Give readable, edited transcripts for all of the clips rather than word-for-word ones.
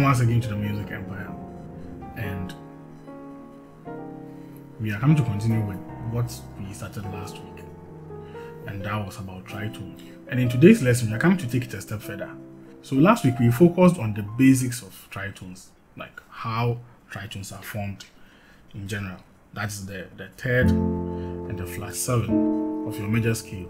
Welcome once again to the Music Empire, and we are coming to continue with what we started last week, and that was about tritones. And in today's lesson, we are coming to take it a step further. So last week we focused on the basics of tritones, like how tritones are formed in general. That's the third and the flat 7 of your major scale,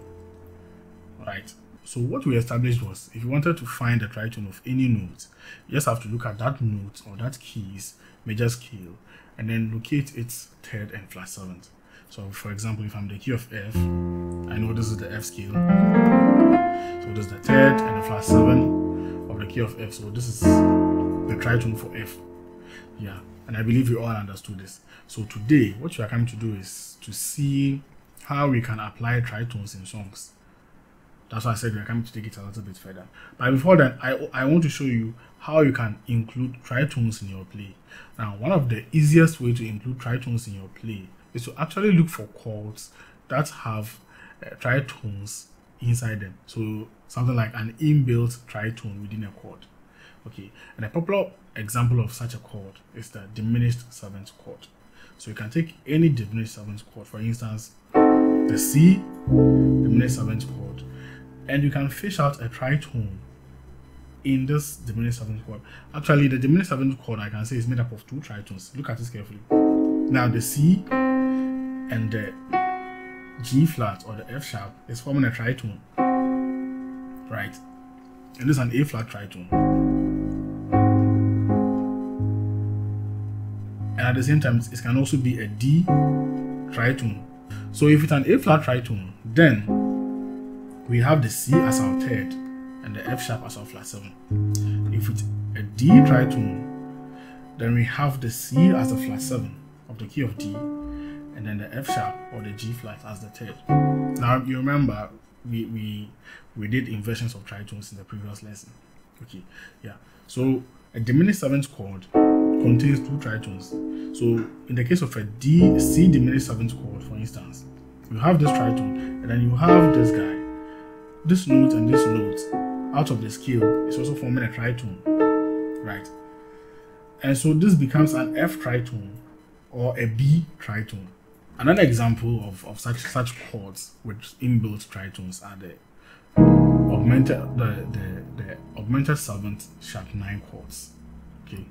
right? So what we established was, if you wanted to find the tritone of any note, you just have to look at that note or that key's major scale and then locate its third and flat 7th. So for example, if I'm the key of F, I know this is the F scale. So this is the third and the flat 7 of the key of F. So this is the tritone for F. Yeah, and I believe you all understood this. So today, what we are coming to do is to see how we can apply tritones in songs. That's why I said we're coming to take it a little bit further. But before that, I want to show you how you can include tritones in your play. Now, one of the easiest way to include tritones in your play is to actually look for chords that have tritones inside them. So something like an inbuilt tritone within a chord. Okay, and a popular example of such a chord is the diminished 7th chord. So you can take any diminished 7th chord, for instance, the C diminished 7th chord, and you can fish out a tritone in this diminished 7th chord. Actually, the diminished 7th chord, I can say, is made up of 2 tritones. Look at this carefully. Now, the C and the G flat or the F sharp is forming a tritone, right? And this is an A flat tritone. And at the same time, it can also be a D tritone. So if it's an A flat tritone, then we have the C as our third and the F sharp as our flat 7. If it's a D tritone, then we have the C as the flat 7 of the key of D, and then the F sharp or the G flat as the third. Now you remember we did inversions of tritones in the previous lesson. Okay, yeah. So a diminished 7th chord contains 2 tritones. So in the case of a C diminished 7th chord, for instance, you have this tritone, and then you have this guy. This note and this note out of the scale is also forming a tritone, right? And so this becomes an F tritone or a B tritone. Another example of such chords with inbuilt tritones are the augmented 7th sharp 9 chords. Okay.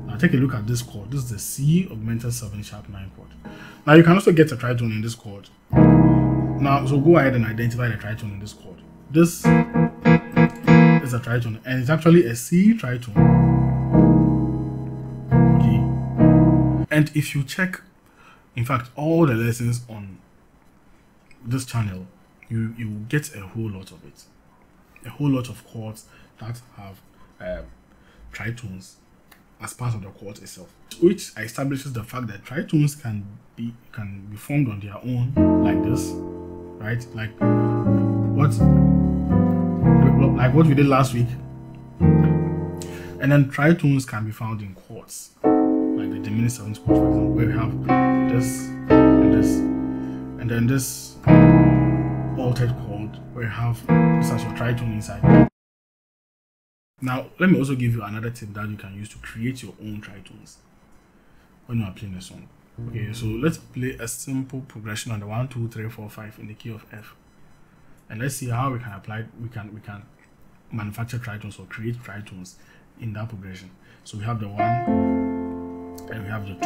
Now take a look at this chord. This is the C augmented 7 sharp 9 chord. Now you can also get a tritone in this chord. Now, so go ahead and identify the tritone in this chord. This is a tritone, and it's actually a C tritone. Okay. And if you check, in fact, all the lessons on this channel, you get a whole lot of it. A whole lot of chords that have tritones as part of the chord itself, which establishes the fact that tritones can be formed on their own, like this, right? Like what we did last week. And then tritones can be found in chords, like the diminished 7th chord, for example, where we have this and this, and then this altered chord where you have this as your tritone inside. Now, let me also give you another tip that you can use to create your own tritones when you are playing a song. Okay, so let's play a simple progression on the 1, 2, 3, 4, 5 in the key of F, and let's see how we can apply. We can manufacture tritones or create tritones in that progression. So we have the 1, and we have the 2,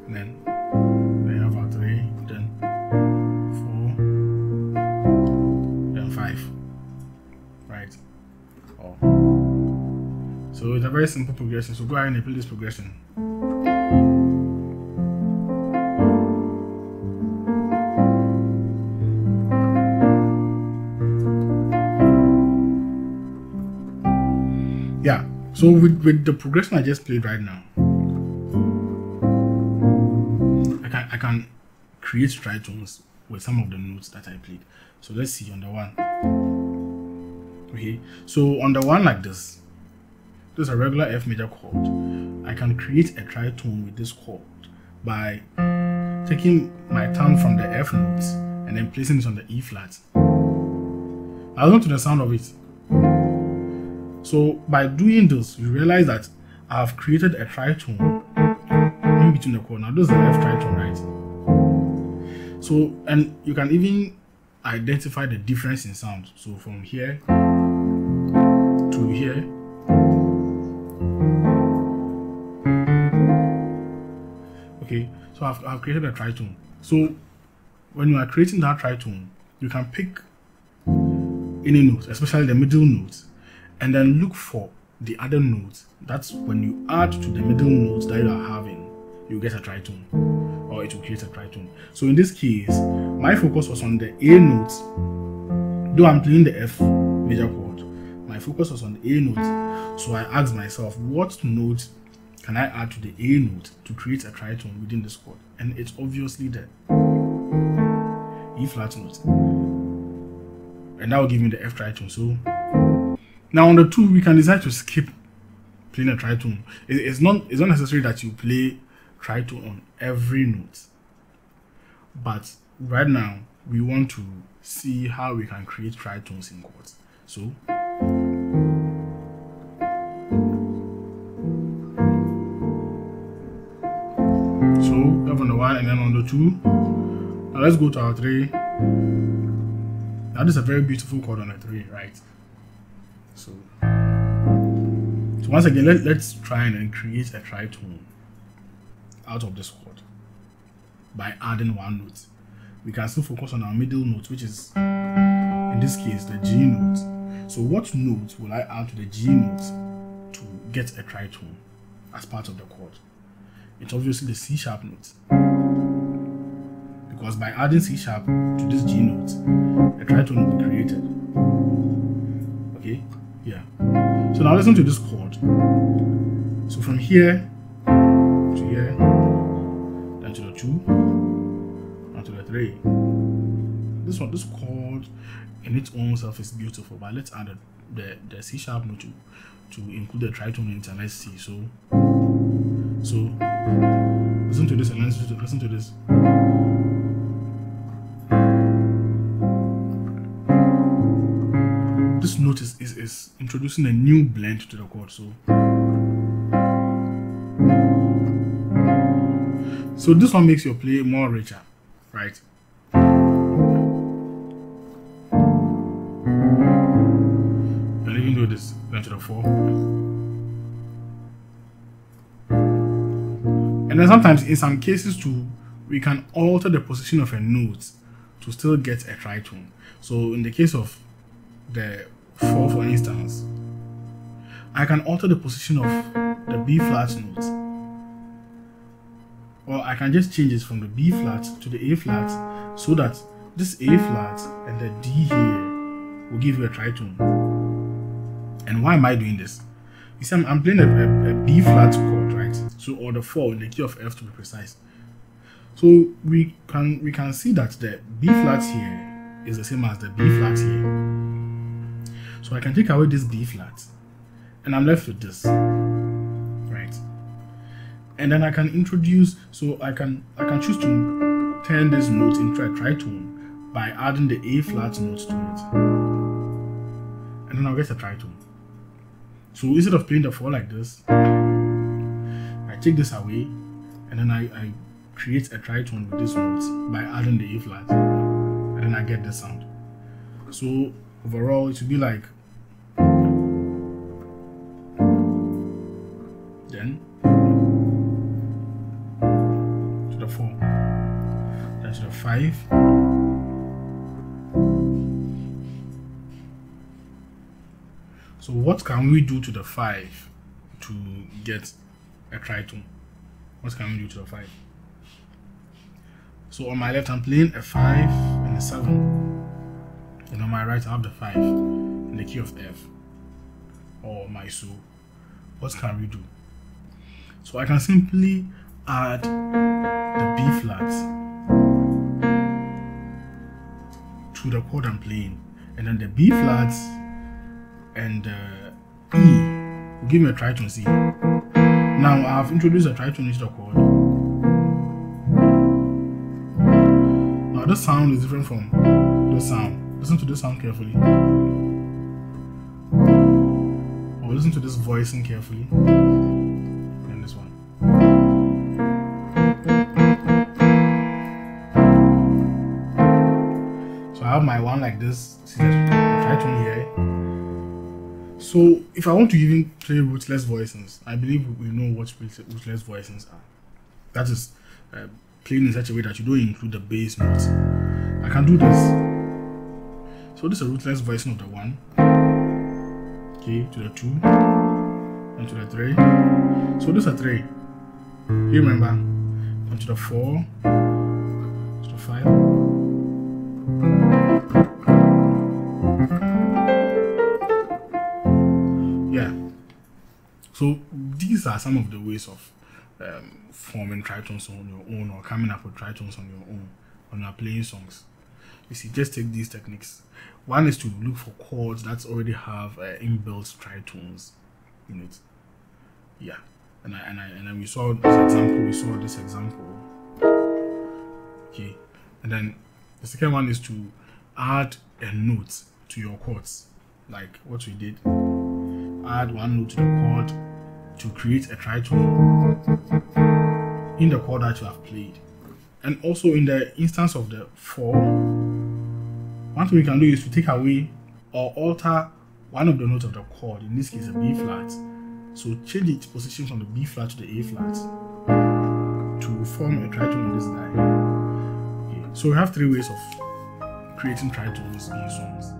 and then we have our 3, then 4, then 5, right? So it's a very simple progression. So go ahead and play this progression. Yeah, so with the progression I just played right now, I can create tritones with some of the notes that I played. So let's see on the 1. Okay, so on the 1 like this is a regular F major chord. I can create a tritone with this chord by taking my thumb from the F note and then placing it on the E flat. I'll listen to the sound of it. So by doing this, you realize that I have created a tritone in between the chord. Now this is the F tritone, right? So, and you can even identify the difference in sound. So from here to here. Okay, so I've created a tritone. So when you are creating that tritone, you can pick any note, especially the middle notes, and then look for the other notes. That's when you add to the middle notes that you are having, you get a tritone, or it will create a tritone. So in this case, my focus was on the A notes. Though I'm playing the F major chord, my focus was on the A note. So I asked myself, what note can I add to the A note to create a tritone within this chord? And it's obviously the E flat note. And that will give me the F tritone. So now on the 2, we can decide to skip playing a tritone. It's not necessary that you play tritone on every note. But right now, we want to see how we can create tritones in chords. So we have on the 1 and then on the 2. Now let's go to our 3. Now this is a very beautiful chord on the 3, right? So once again, let's try and create a tritone out of this chord by adding one note. We can still focus on our middle note, which is in this case the G note. So what note will I add to the G note to get a tritone as part of the chord? It's obviously the C sharp note, because by adding C sharp to this G note, a tritone will be created. Okay, yeah. So now listen to this chord. So from here to here, then to the 2, and to the 3. This chord in its own self is beautiful, but let's add the C sharp note to include the tritone in it, and let's see. So listen to this and listen to this. This note is introducing a new blend to the chord. So this one makes your play more richer, right? And even do this then to the 4. And then sometimes in some cases too, we can alter the position of a note to still get a tritone. So in the case of the 4, for instance, I can alter the position of the B flat note, or I can just change it from the B flat to the A flat, so that this A flat and the D here will give you a tritone. And why am I doing this? You see, I'm playing a B flat chord, right? So, or the 4 in the key of F to be precise. So we can see that the B flat here is the same as the B flat here. So I can take away this B flat, and I'm left with this, right? And then I can introduce, so I can choose to turn this note into a tritone by adding the A flat note to it, and then I'll get a tritone. So instead of playing the 4 like this, I take this away, and then I create a tritone with this note by adding the A flat, and then I get this sound. So overall, it should be like then to the 4, then to the 5, so what can we do to the 5 to get a tritone? What can we do to the 5? So on my left, I'm playing a 5 and a 7, and on my right, I have the 5 in the key of F or my so. What can we do? So I can simply add the B flat to the chord I'm playing, and then the B flat and the E will give me a tritone C. Now I've introduced a tritone into the chord. Now this sound is different from this sound. Listen to this sound carefully. listen to this voicing carefully. And this one. So I have my one like this. See the tritone here. So if I want to even play rootless voicings, I believe we know what rootless voicings are. That is playing in such a way that you don't include the bass notes. I can do this. So this is a rootless voicing of the 1, okay, to the 2, and to the 3. So this is a 3. You remember? And to the 4, to the 5. Yeah. So these are some of the ways of forming tritones on your own, or coming up with tritones on your own when you are playing songs. You see, just take these techniques. One is to look for chords that already have inbuilt tritones in it. Yeah, and then we saw this example. Okay, and then the second one is to add a note to your chords, like what we did. Add one note to the chord to create a tritone in the chord that you have played. And also in the instance of the 4, one thing we can do is to take away or alter one of the notes of the chord, in this case a B flat. So change its position from the B flat to the A flat to form a tritone in this guy. Okay. So we have 3 ways of creating tritones in songs.